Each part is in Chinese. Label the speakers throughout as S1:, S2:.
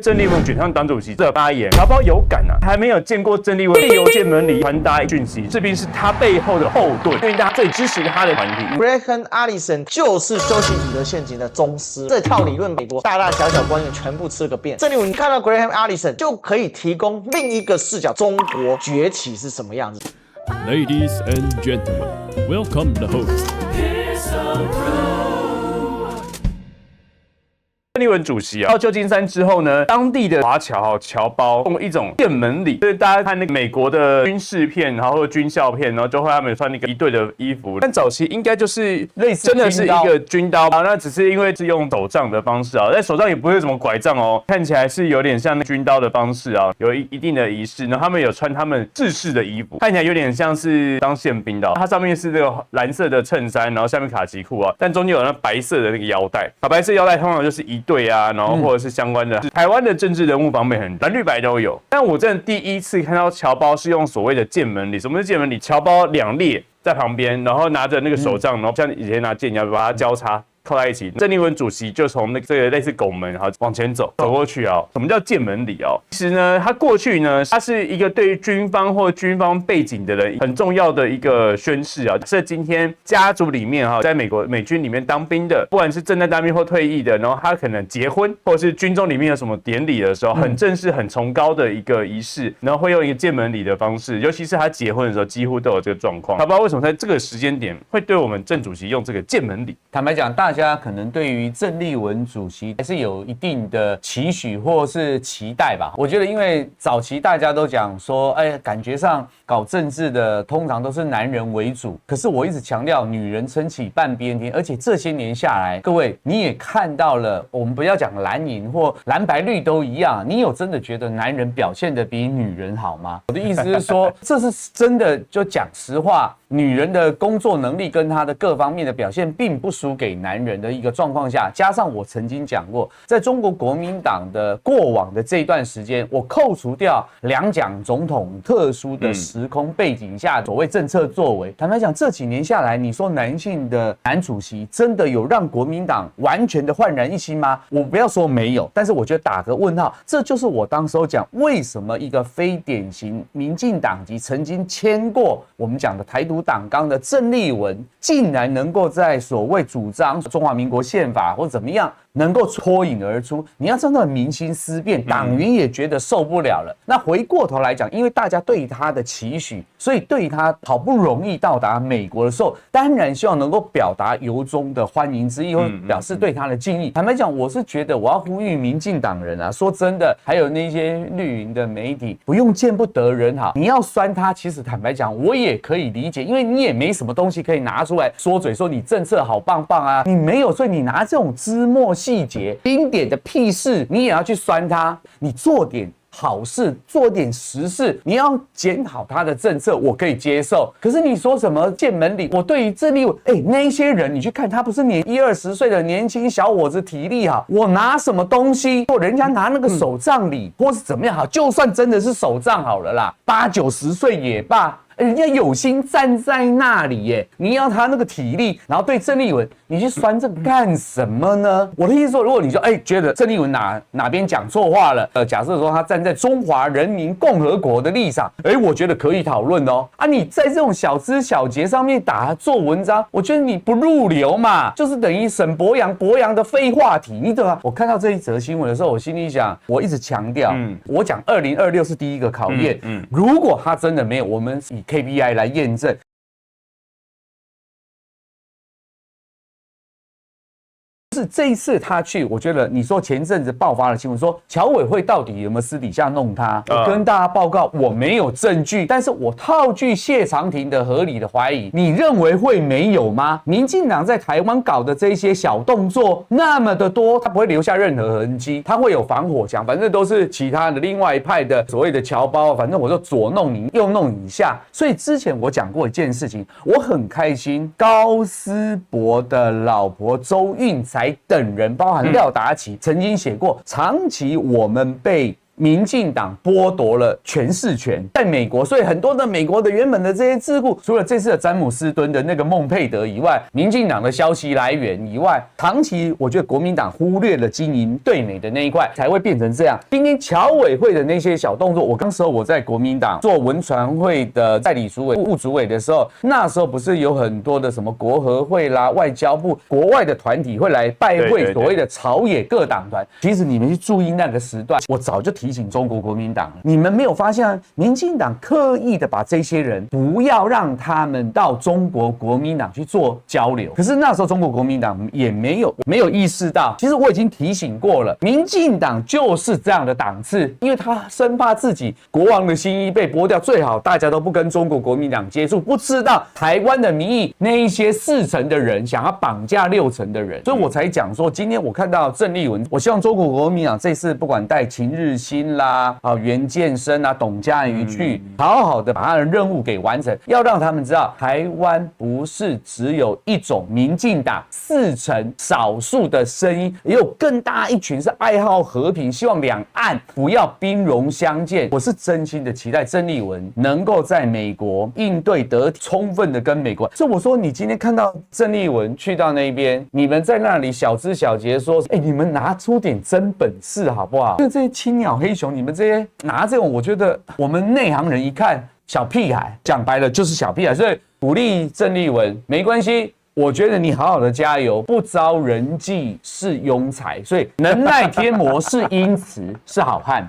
S1: 鄭麗文選上黨主席這發言，僑胞有感啊，還沒有見過鄭麗文借由劍門裡傳達訊息，這便是他背後的後盾，因為大家最支持他的團體。
S2: Graham Allison 就是修習彼得陷阱的宗師，這套理論美國大大小小官員全部吃個遍。鄭麗文，你看到 Graham Allison 就可以提供另一個視角，中國崛起是什麼樣子。
S3: Ladies and gentlemen, welcome the host.
S1: 鄭麗文主席到舊金山之後呢，當地的华僑僑胞用一種剑門禮，就是大家看那個美國的軍事片，然后或者軍校片，然後就會他們穿那個一隊的衣服，但早期應該就是類似真的是一個軍刀啊，那只是因為是用手杖的方式啊，但手杖也不是什麼拐杖哦，看起來是有點像那軍刀的方式啊，有一定的儀式。然後他們有穿他們制式的衣服，看起來有點像是當憲兵的，它上面是这個藍色的襯衫，然後下面卡其褲啊，但中間有那白色的那個腰帶，白色腰帶通常就是一對啊，然後或者是相關的，台灣的政治人物方面很藍綠白都有。但我真的第一次看到僑胞是用所謂的劍門禮。什麼是劍門禮？僑胞2列在旁邊，然後拿着那個手杖，然後像以前拿劍一樣把它交叉扣在一起。鄭麗文主席就從那個類似拱門，然後往前走過去啊。什麼叫劍門禮哦？其實呢，他過去呢，他是一个對於軍方或軍方背景的人很重要的一個宣誓啊。是今天家族裡面哈，在美軍裡面當兵的，不管是正在當兵或退役的，然後他可能結婚或者是軍中裡面有什麼典禮的時候，很正式、很崇高的一個儀式，然後會用一個劍門禮的方式，尤其是他結婚的時候，幾乎都有這個狀況。他不知道為什麼在這個時間點會對我們鄭主席用這個劍門禮。
S4: 坦白講，大家可能對於鄭麗文主席還是有一定的期許或是期待吧。我覺得，因為早期大家都講說，感覺上搞政治的通常都是男人為主。可是我一直強調，女人撐起半邊天。而且這些年下來，各位你也看到了，我們不要講藍營或藍白綠都一樣，你有真的覺得男人表現得比女人好嗎？我的意思是說，這是真的，就講實話。女人的工作能力跟她的各方面的表現並不輸給男人的一個狀況下，加上我曾經講過，在中國國民黨的過往的這一段時間，我扣除掉兩蔣總統特殊的時空背景下所謂政策作為，坦白講，這幾年下來，你說男性的男主席真的有讓國民黨完全的煥然一新嗎？我不要說沒有，但是我覺得打個問號，這就是我當時候講為什麼一個非典型民進黨籍曾經簽過我們講的台獨黨綱的鄭麗文，竟然能夠在所謂主張中華民國憲法或怎麼樣，能夠脫穎而出。你要真的民心思變，黨員也覺得受不了了。那回過頭來講，因為大家對他的期許，所以對他好不容易到達美國的時候，當然希望能夠表達由衷的歡迎之意，或表示對他的敬意。坦白講，我是覺得我要呼籲民進黨人啊，說真的，還有那些綠營的媒體，不用見不得人好。你要酸他，其實坦白講，我也可以理解，因為你也沒什麼東西可以拿出來說嘴，說你政策好棒棒啊，你沒有，所以你拿這種枝末細節、丁點的屁事，你也要去酸他，你做點好事，做點實事，你要檢討他的政策，我可以接受。可是你說什麼劍門禮，我對於鄭麗文，那一些人，你去看他不是20-20歲的年輕小伙子，體力好，我拿什麼東西，或人家拿那個手杖禮，或是怎麼樣好，就算真的是手杖好了啦，80-90歲也罷。人家有心站在那裡耶，你要他那個體力，然後對鄭麗文，你去酸這幹什麼呢？我的意思說，如果你說覺得鄭麗文哪邊講錯話了，假設說他站在中華人民共和國的立場，我覺得可以討論哦。你在這種小枝小節上面做文章，我覺得你不入流嘛，就是等於沈伯洋的廢話題，你懂嗎？我看到這一則新聞的時候，我心裡想，我一直強調，我講2026是第一個考驗，如果他真的沒有，我們以KPI 來驗證。是這一次他去，我覺得你說前陣子爆發的新聞，說僑委會到底有沒有私底下弄他？我跟大家報告，我沒有證據，但是我套句謝長廷的合理的懷疑，你認為會沒有嗎？民進黨在台灣搞的這些小動作那麼的多，他不會留下任何痕跡，他會有防火牆，反正都是其他的另外一派的所謂的僑胞，反正我就左弄你，右弄你一下。所以之前我講過一件事情，我很開心，高思博的老婆周韻才等人，包含廖達奇曾經寫過，長期我們被民進黨剝奪了詮釋權，在美國，所以很多的美國的原本的這些智庫，除了這次的詹姆斯敦的那個孟佩德以外，民進黨的消息來源以外，長期我覺得國民黨忽略了經營對美的那一塊，才會變成這樣。今天僑委會的那些小動作，當時候我在國民黨做文傳會的代理主委、副主委的時候，那時候不是有很多的什麼國合會啦、外交部、國外的團體會來拜會所謂的朝野各黨團。其實你們去注意那個時段，我早就提醒中國國民黨了，你們沒有發現民進黨刻意的把這些人不要讓他們到中國國民黨去做交流。可是那時候中国國民黨也没有意識到，其實我已經提醒過了，民進党就是這樣的檔次，因為他生怕自己國王的新衣被剝掉，最好大家都不跟中國國民党接觸，不知道台灣的民意那一些4成的人想要綁架6成的人，所以我才講說，今天我看到鄭麗文，我希望中國國民黨這次不管帶秦日新啦、袁健生啊、董家瑜去，好好的把他的任務給完成，要讓他們知道，台灣不是只有一種民進黨4成少數的聲音，也有更大一群是愛好和平，希望兩岸不要兵戎相見。我是真心的期待鄭麗文能夠在美國應對得充分的跟美國。所以我說，你今天看到鄭麗文去到那邊，你們在那裡小枝小節說，你們拿出點真本事好不好？就這些青鳥黑熊，你們這些拿這種，我覺得我們內行人一看，小屁孩，講白了就是小屁孩。所以鼓勵鄭麗文沒關係，我覺得你好好的加油，不招人忌是庸才，所以能耐天魔是因此是好漢。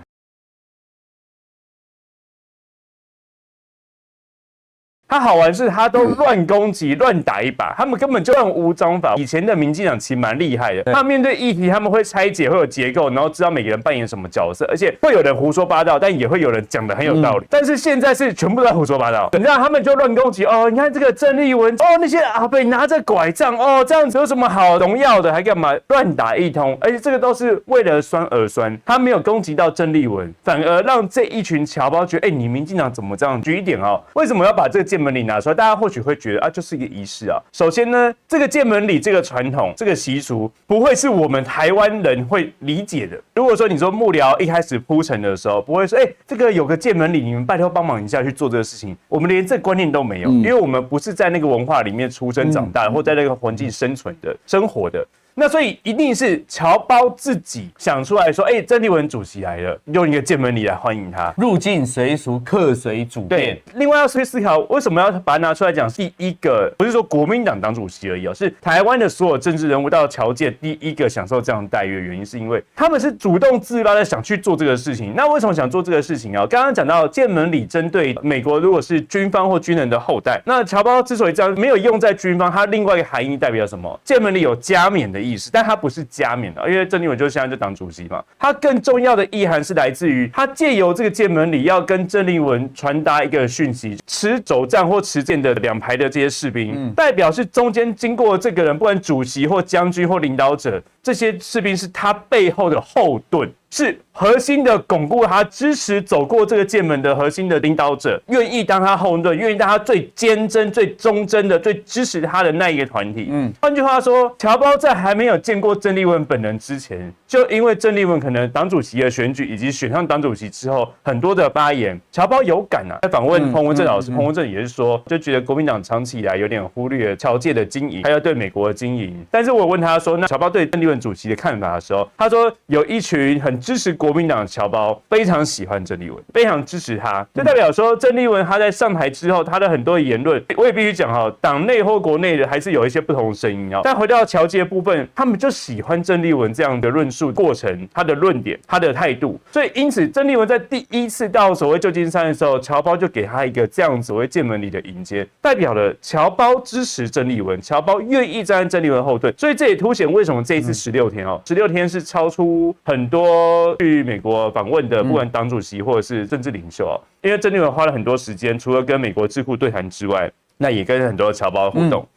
S1: 他好玩是，他都亂攻擊、亂打一把，他們根本就乱無章法。以前的民進黨其實蠻厲害的，他面對議題，他們會拆解，會有結構，然後知道每個人扮演什麼角色，而且會有人胡說八道，但也會有人講得很有道理。但是現在是全部都在胡說八道，你知道他們就亂攻擊哦，你看這個鄭麗文哦，那些阿伯拿着拐杖哦，這樣子有什麼好榮耀的，還幹嘛亂打一通？而且這個都是為了酸而酸，他沒有攻擊到鄭麗文，反而讓這一群僑胞覺得，你民進黨怎麼這樣？舉一點哦，為什麼要把這個建門禮拿出來？大家或許會覺得就是一個儀式啊。首先呢，這個建門禮這個傳統、這個習俗，不會是我們台灣人會理解的。如果說你說幕僚一開始鋪陳的時候，不會說，這個有個建門禮，你們拜託幫忙一下去做這個事情。我們連這個觀念都沒有，因為我們不是在那個文化裡面出生長大，或在那個環境生活的。那所以一定是僑胞自己想出來說，鄭麗文主席來了，用一個建門禮來歡迎他，
S4: 入境隨俗，客隨主便。
S1: 另外要去思考，為什麼要把它拿出來講？第一個不是說國民黨當主席而已哦，是台灣的所有政治人物到僑界第一個享受這樣的待遇的原因，是因為他們是主動自發的想去做這個事情。那為什麼想做這個事情啊？剛剛講到建門禮針對美國，如果是軍方或軍人的後代，那僑胞之所以這樣沒有用在軍方，它另外一個含義代表什麼？建門禮有加冕的意思，但它不是加冕的，因為鄭麗文就是現在就當主席嘛。它更重要的意涵是來自於他借由這個建門禮要跟鄭麗文傳達一個訊息：持肘杖或持劍的兩排的這些士兵，代表是中間經過這個人，不管主席或將軍或領導者，這些士兵是他背後的後盾。是核心的鞏固他支持走過這個劍門的核心的領導者，願意當他後盾，願意當他最堅貞、最忠貞的、最支持他的那一個團體。換句話說，僑胞在還沒有見過鄭麗文本人之前，就因為鄭麗文可能黨主席的選舉以及選上黨主席之後很多的發言，僑胞有感啊。在訪問彭文正老師，彭文正也是說，就覺得國民黨長期以來有點忽略僑界的經營，還有對美國的經營。但是我問他說，那僑胞對鄭麗文主席的看法的時候，他說有一群很支持國民黨的僑胞非常喜歡鄭麗文，非常支持他，就代表說鄭麗文他在上台之後，他的很多言論，我也必須講哈，黨內或國內的還是有一些不同的聲音啊。但回到僑界的部分，他們就喜歡鄭麗文這樣的論述過程，他的論點，他的態度。所以因此，鄭麗文在第一次到所謂舊金山的時候，僑胞就給他一個這樣所謂建門禮的迎接，代表了僑胞支持鄭麗文，僑胞願意站在鄭麗文後盾。所以這也凸顯為什麼這一次16天哦，16天是超出很多去美國訪問的，不管黨主席或者是政治領袖哦，因為鄭麗文花了很多時間，除了跟美國智庫對談之外，那也跟很多僑胞互動。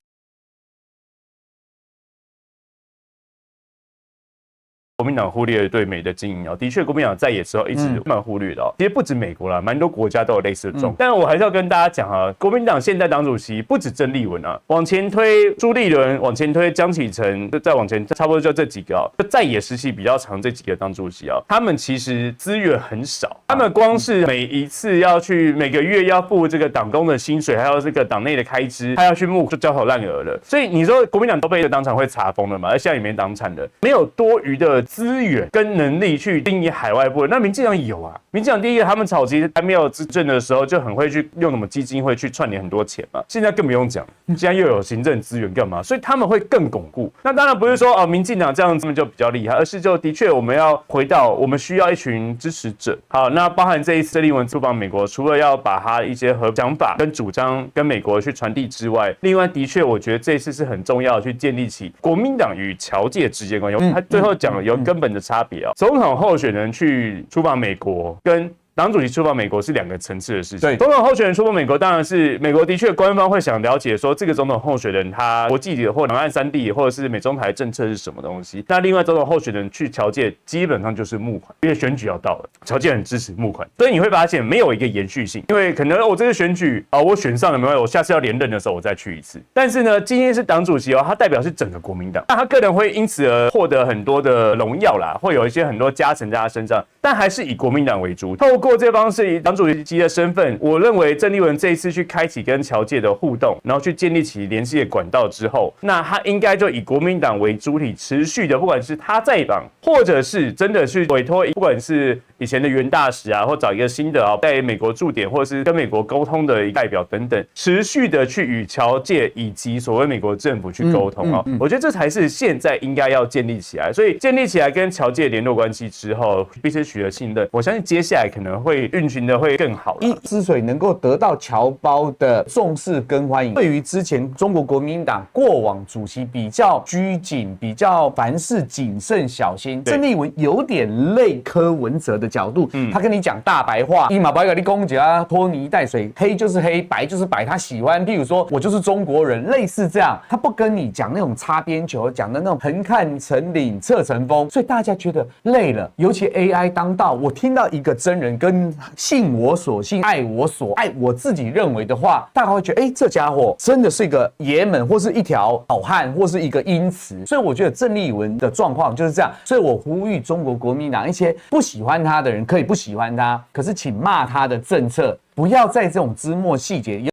S1: 我國民黨忽略了對美的經營哦。的確，國民黨在野時候一直蠻忽略的哦。其實不止美國啦，蠻多國家都有類似的狀況。但是我還是要跟大家講啊，國民黨現在黨主席不止鄭麗文啊，往前推朱立倫，往前推江啟臣，再往前差不多就這幾個哦，就在野時期比較長這幾個黨主席哦，他們其實資源很少，他們光是每一次要去每個月要付這個黨工的薪水，還有這個黨內的開支，他要去募就焦頭爛額了。所以你說國民黨都被當場會查封了嘛？而現在也沒黨產了，沒有多餘的資源跟能力去經營海外部。那民進黨有啊，民進黨第一個他們早期還沒有執政的時候就很會去用什麼基金會去串聯很多錢嘛，現在更不用講，現在又有行政資源幹嘛？所以他們會更鞏固。那當然不是說哦，民進黨這樣子就比較厲害，而是就的確我們要回到我們需要一群支持者。好，那包含這一次鄭麗文出訪美國，除了要把他一些想法跟主張跟美國去傳遞之外，另外的確我覺得這一次是很重要的去建立起國民黨與僑界之間關係。他最後講了有根本的差別啊，總統候選人去出訪美國跟黨主席出訪美國是兩個層次的事情。對，總統候選人出訪美國，當然是美國的確官方會想了解說這個總統候選人他國際或兩岸三地或者是美中台政策是什麼東西。那另外總統候選人去僑界基本上就是募款，因為選舉要到了，僑界很支持募款，所以你會發現沒有一個延續性，因為可能我這次選舉我選上了沒有，我下次要連任的時候我再去一次。但是呢，今天是黨主席他代表是整個國民黨，那他個人會因此而獲得很多的榮耀啦，會有一些很多加成在他身上，但還是以國民黨為主。透過這方式以黨主席的身份，我認為鄭麗文這一次去開啟跟僑界的互動，然後去建立起聯繫的管道之後，那他應該就以國民黨為主體，持續的，不管是他在黨，或者是真的去委托，不管是以前的袁大使啊，或找一個新的在美國駐點，或者是跟美國溝通的代表等等，持續的去與僑界以及所謂美國政府去溝通啊。我覺得這才是現在應該要建立起來。所以建立起來跟僑界聯絡關係之後，彼此取得信任，我相信接下來可能會運行的會更好。
S4: 之所以能夠得到僑胞的重視跟歡迎，對於之前中國國民黨過往主席比較拘謹，比較凡事謹慎小心，鄭麗文有點類柯文哲的角度，他跟你講大白話，一馬白給你公家拖泥帶水，黑就是黑，白就是白，他喜歡，譬如說我就是中國人，類似這樣，他不跟你講那種擦邊球，講的那種橫看成嶺側成峰，所以大家覺得累了。尤其 AI 當道，我聽到一個真人跟信我所信，愛我所愛，我自己認為的話，大家會覺得，這家伙真的是一個爺們，或是一條好漢，或是一個英雌。所以我覺得鄭麗文的狀況就是這樣。所以我呼籲中國國民黨一些不喜歡他的人，可以不喜歡他，可是請罵他的政策，不要在這種枝末細節。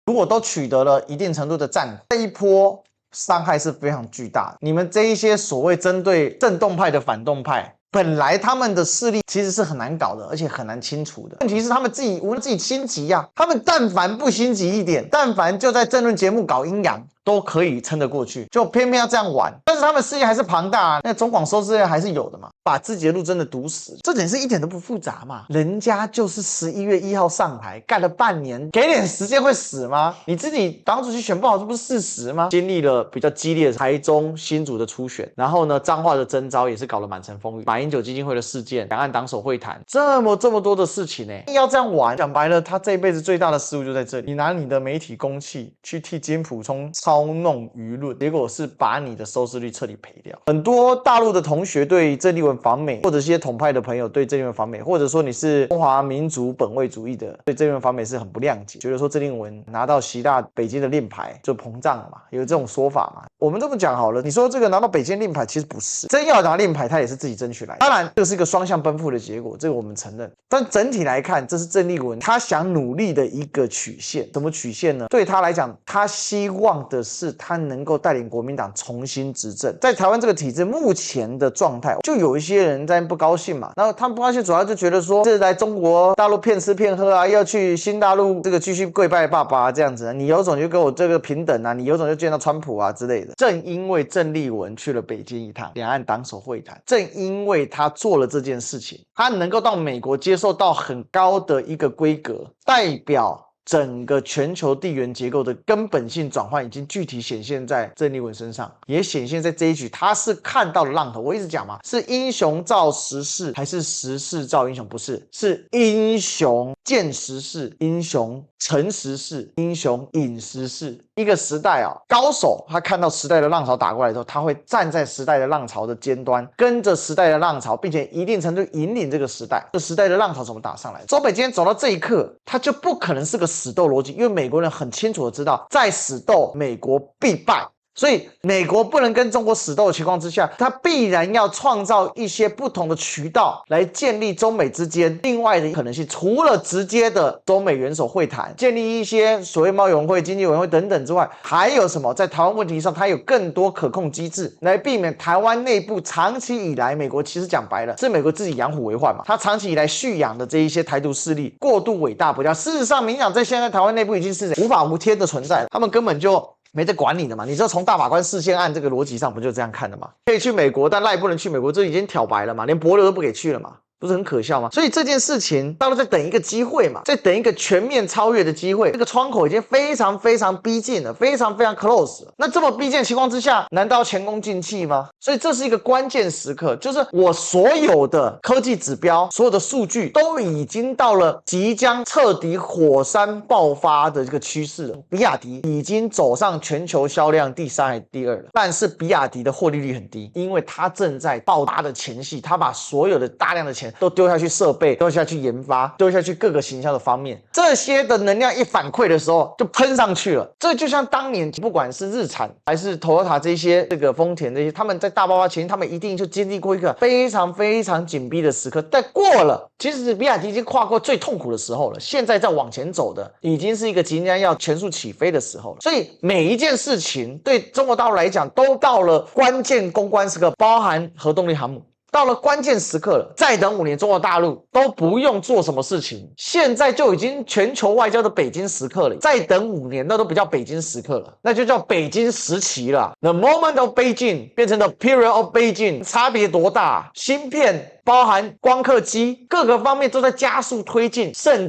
S2: 如果都取得了一定程度的戰果，這一波傷害是非常巨大的。你們這一些所謂針對正動派的反動派，本來他們的勢力其實是很難搞的，而且很難清除的。問題是他们自己心急呀，他们但凡不心急一點，但凡就在政論節目搞陰陽，都可以撐得過去，就偏偏要這樣玩。但是他們事業還是龐大啊，那中廣收視率還是有的嘛，把自己的路真的堵死，這點是一點都不複雜嘛。人家就是11月1號上台，幹了半年，給點時間會死嗎？你自己黨主席選不好，這不是事實嗎？經歷了比較激烈的台中新竹的初選，然後呢，彰化的徵召也是搞得滿城風雨，馬英九基金會的事件，兩岸黨首會談，這麼多的事情呢，要這樣玩，講白了，他這一輩子最大的失誤就在這裡。你拿你的媒體公器去替金溥聰操弄輿論，結果是把你的收視率徹底賠掉。很多大陸的同學對鄭麗文訪美，或者一些統派的朋友對鄭麗文訪美，或者說你是中華民族本位主義的，對鄭麗文訪美是很不諒解，覺得說鄭麗文拿到習大北京的令牌就膨脹了嘛，有這種說法嘛。我們這麼講好了，你說這個拿到北京令牌其實不是，真要拿令牌他也是自己爭取來的。當然這是一個雙向奔赴的結果，這個我們承認。但整體來看，這是鄭麗文他想努力的一個曲線。什麼曲線呢？對他來講，他希望的是他能夠帶領國民黨重新執政。在台灣這個體制目前的狀態，就有一些人在不高興嘛。然後他們不高興，主要就覺得說是來中國大陸騙吃騙喝啊，要去新大陸這個繼續跪拜爸爸這樣子。你有種就跟我這個平等啊，你有種就見到川普啊之類的。正因為鄭麗文去了北京一趟，兩岸黨首會談，正因為他做了這件事情，他能夠到美國接受到很高的一個規格，代表整個全球地緣結構的根本性轉換已經具體顯現在鄭麗文身上，也顯現在這一局，他是看到了浪頭。我一直講嘛，是英雄造時勢還是時勢造英雄？不是，是英雄見時勢，英雄成時勢，英雄飲時勢。一個時代啊，高手他看到時代的浪潮打過來之後，他會站在時代的浪潮的尖端，跟着时代的浪潮，並且一定程度引領這個時代。這時代的浪潮怎麼打上來？中美今天走到這一刻，他就不可能是個死鬥邏輯，因為美國人很清楚的知道，在死鬥，美國必敗。所以美國不能跟中國死鬥的情況之下，它必然要創造一些不同的渠道來建立中美之間另外的可能性。除了直接的中美元首會談，建立一些所謂貿易委員會、經濟委員會等等之外，還有什麼？在台灣問題上，它有更多可控機制來避免台灣內部長期以來，美國其實講白了是美國自己養虎為患嘛，它長期以來蓄養的這一些台獨勢力過度偉大不掉。事實上，民進黨在現在台灣內部已經是無法無天的存在了，他們根本就沒在管你的嘛，你就從大法官釋憲案這個邏輯上不就這樣看的嗎？可以去美國，但賴不能去美國，這已經挑白了嘛，連帛琉都不給去了嘛。不是很可笑嗎？所以這件事情大陸在等一個機會嘛，在等一個全面超越的機會，這個窗口已經非常逼近了，非常 close 了。那這麼逼近的情況之下，難道前功盡棄嗎？所以這是一個關鍵時刻，就是我所有的科技指標、所有的數據都已經到了即將徹底火山爆發的這個趨勢了。比亞迪已經走上全球銷量第3還是第2了，但是比亞迪的獲利率很低，因為它正在爆發的前夕，它把所有的大量的錢都丟下去設備，丢下去研發，丢下去各個行銷的方面，這些的能量一反饋的時候就噴上去了。這就像當年不管是日產還是 Toyota 這些這個豐田這些，他們在大爆發前，他們一定就經歷過一個非常緊逼的時刻。但過了，其實比亞迪已經跨過最痛苦的時候了，現在在往前走的已經是一個即將要全速起飛的時候了。所以每一件事情對中國大陸來講都到了關鍵公關時刻，包含核動力航母。到了關鍵時刻了，再等5年，中國大陸都不用做什麼事情，現在就已經全球外交的北京時刻了。再等5年，那都不叫北京時刻了，那就叫北京時期了。The moment of Beijing 變成 the period of Beijing， 差別多大？芯片包含光刻機，各個方面都在加速推進，甚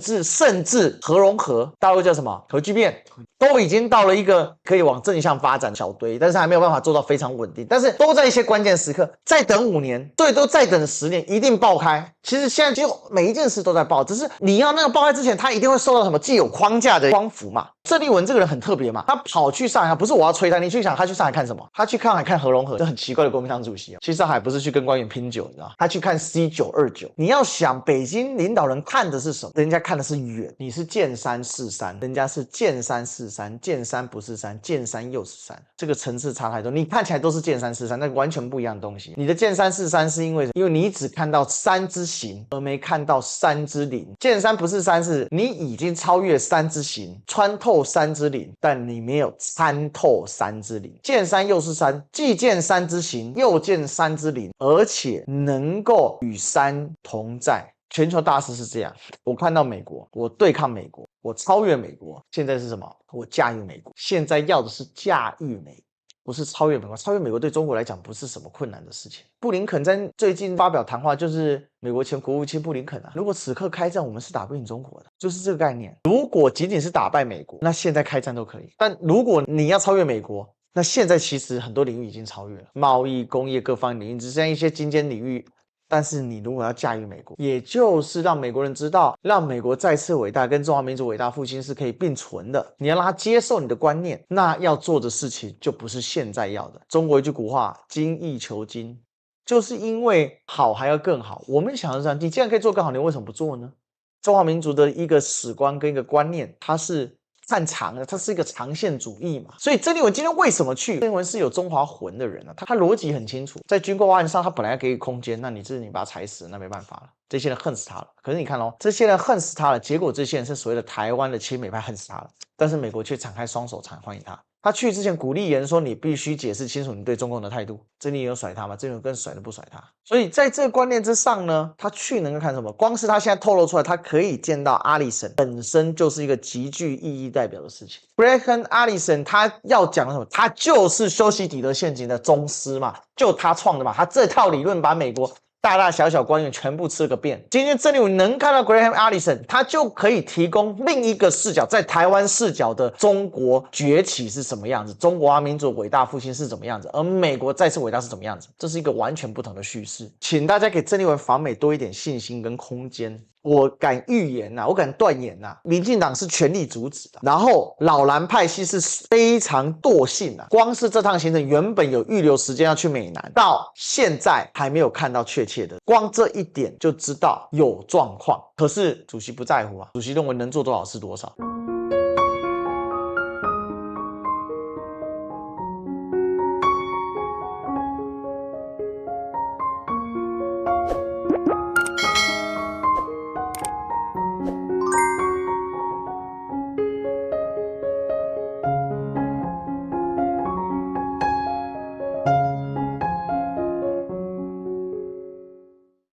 S2: 至核融合，大陸叫什麼？核聚變，都已經到了一個可以往正向發展的小堆，但是還沒有辦法做到非常穩定，但是都在一些關鍵時刻。再等5年，对。都再等10年，一定爆開。其實現在幾乎每一件事都在爆，只是你要那個爆開之前，他一定會受到什麼既有框架的光伏嘛。鄭麗文這個人很特別嘛，他跑去上海，不是我要吹他，你去想他去上海看什麼？他去上海看核融合，這很奇怪的國民黨主席。去上海不是去跟官員拼酒，你知道？他去看 C929。你要想北京領導人看的是什麼？人家看的是遠，你是見山是山，人家是見山是山，見山不是山，見山又是山，這個層次差太多。你看起來都是見山是山，那個完全不一樣的東西。你的見山是山是因為你只看到山之形，而沒看到山之林。見山不是山，是你已經超越山之形，穿透山之林，但你沒有參透山之林。見山又是山，既見山之形，又見山之林，而且能夠與山同在。全球大勢是這樣，我看到美國，我對抗美國，我超越美國。現在是什麼？我駕馭美國。現在要的是駕馭美國，不是超越美國。超越美國對中國來講不是什麼困難的事情。布林肯在最近發表談話，就是美國前國務卿布林肯啊，如果此刻開戰，我們是打不贏中國的，就是這個概念。如果僅僅是打敗美國，那現在開戰都可以。但如果你要超越美國，那現在其實很多領域已經超越了，貿易、工業各方領域，只剩下一些精尖領域。但是你如果要駕馭美國，也就是讓美國人知道，讓美國再次偉大跟中華民族偉大復興是可以並存的。你要讓他接受你的觀念，那要做的事情就不是現在要的。中國一句古話，精益求精，就是因為好還要更好。我們想要這樣，你既然可以做更好，你為什麼不做呢？中華民族的一個史觀跟一個觀念，它是看長的，它是一個長線主義嘛。所以曾麗文今天為什麼去？曾麗文是有中華魂的人啊，他邏輯很清楚，在軍購案上他本來要給予空間，那你把他踩死了，那沒辦法了。這些人恨死他了。可是你看哦，這些人恨死他了，結果這些人是所謂的台灣的親美派恨死他了，但是美國卻敞開雙手歡迎他。他去之前鼓勵人說，你必須解釋清楚你對中共的態度。曾麗文有甩他嗎？曾麗文更甩都不甩他。所以在這個觀念之上呢，他去能夠看什麼？光是他現在透露出來，他可以見到阿里森本身就是一個極具意義代表的事情。Graham Allison 他要講什麼？他就是修昔底德陷阱的宗師嘛，就他創的嘛。他這套理論把美國大大小小官員全部吃個遍。今天鄭麗文能看到 Graham Allison， 他就可以提供另一個視角，在台灣視角的中國崛起是什麼樣子，中華民族偉大復興是怎麼樣子，而美國再次偉大是怎麼樣子，這是一個完全不同的敘事。請大家給鄭麗文訪美多一點信心跟空間。我敢預言我敢斷言民進黨是全力阻止的。然後老藍派系是非常惰性光是這趟行程原本有預留時間要去美南，到現在還沒有看到確切的，光這一點就知道有狀況。可是主席不在乎主席認為能做多少是多少。